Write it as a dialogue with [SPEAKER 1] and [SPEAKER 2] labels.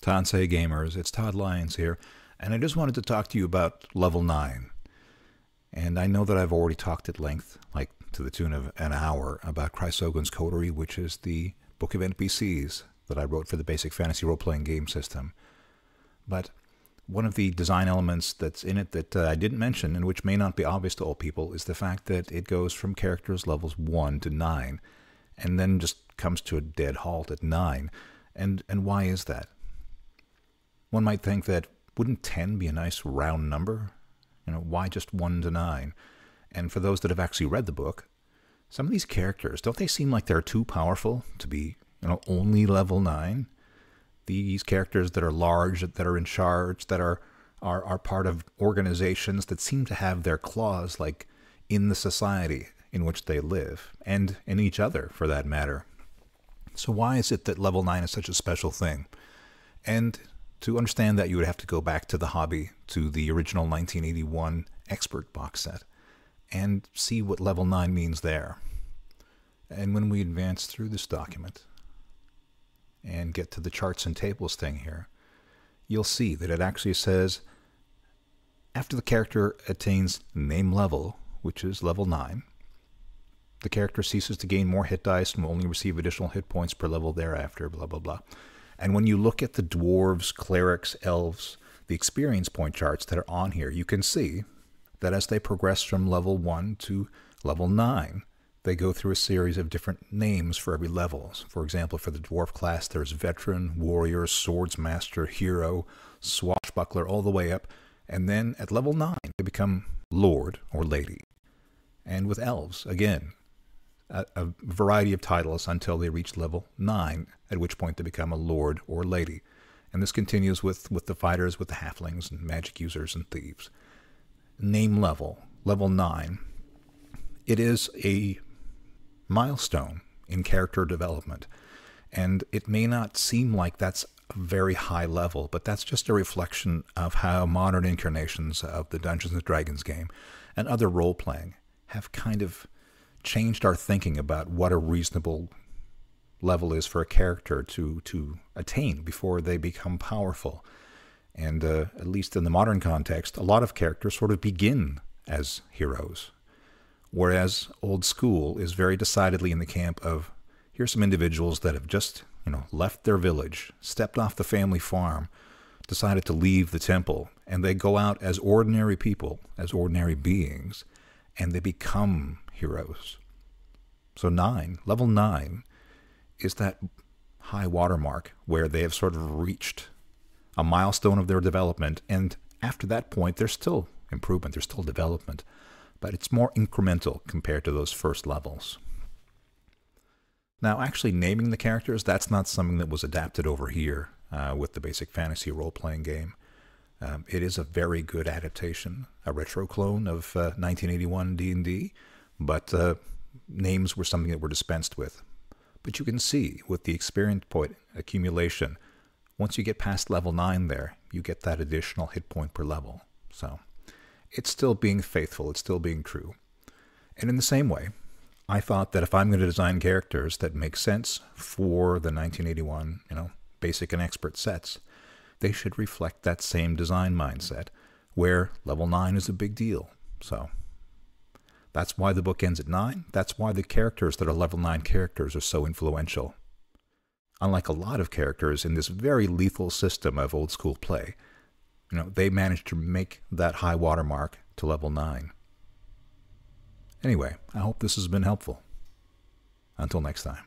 [SPEAKER 1] Tansei Gamers, it's Todd Lyons here, and I just wanted to talk to you about level 9. And I know that I've already talked at length, like to the tune of an hour, about Chrysogon's Coterie, which is the book of NPCs that I wrote for the basic fantasy role-playing game system. But one of the design elements that's in it that I didn't mention, and which may not be obvious to all people, is the fact that it goes from characters levels 1 to 9, and then just comes to a dead halt at 9. And why is that? One might think that, wouldn't 10 be a nice round number? Why just 1 to 9? And for those that have actually read the book, some of these characters, don't they seem like they're too powerful to be, only level 9? These characters that are large, that are in charge, that are part of organizations that seem to have their claws, like, in the society in which they live, and in each other, for that matter. So why is it that level 9 is such a special thing? And to understand that, you would have to go back to the hobby, to the original 1981 Expert box set, and see what level 9 means there. And when we advance through this document and get to the charts and tables thing here, you'll see that it actually says, after the character attains name level, which is level 9, the character ceases to gain more hit dice and will only receive additional hit points per level thereafter, blah, blah, blah. And when you look at the dwarves, clerics, elves, the experience point charts that are on here, you can see that as they progress from level 1 to level 9, they go through a series of different names for every level. For example, for the dwarf class, there's veteran, warrior, swordsmaster, hero, swashbuckler, all the way up. And then at level 9, they become lord or lady. And with elves, again, a variety of titles until they reach level 9, at which point they become a lord or lady. And this continues with the fighters, with the halflings, and magic users, and thieves. Name level, level 9. It is a milestone in character development. And it may not seem like that's a very high level, but that's just a reflection of how modern incarnations of the Dungeons & Dragons game and other role-playing have kind of changed our thinking about what a reasonable level is for a character to attain before they become powerful. And at least in the modern context, a lot of characters sort of begin as heroes, whereas old school is very decidedly in the camp of, here's some individuals that have just left their village, stepped off the family farm, decided to leave the temple, and they go out as ordinary people, as ordinary beings, and they become heroes. So level 9 is that high watermark where they have sort of reached a milestone of their development, and after that point there's still improvement, there's still development, but it's more incremental compared to those first levels. Now, actually naming the characters, that's not something that was adapted over here with the basic fantasy role-playing game. It is a very good adaptation, a retro clone of 1981 D&D, but names were something that were dispensed with. But you can see, with the experience point accumulation, once you get past level 9 there, you get that additional hit point per level. So it's still being faithful, it's still being true. And in the same way, I thought that if I'm going to design characters that make sense for the 1981, basic and expert sets, they should reflect that same design mindset, where level 9 is a big deal. So that's why the book ends at 9. That's why the characters that are level 9 characters are so influential. Unlike a lot of characters in this very lethal system of old school play, they managed to make that high watermark to level 9. Anyway, I hope this has been helpful. Until next time.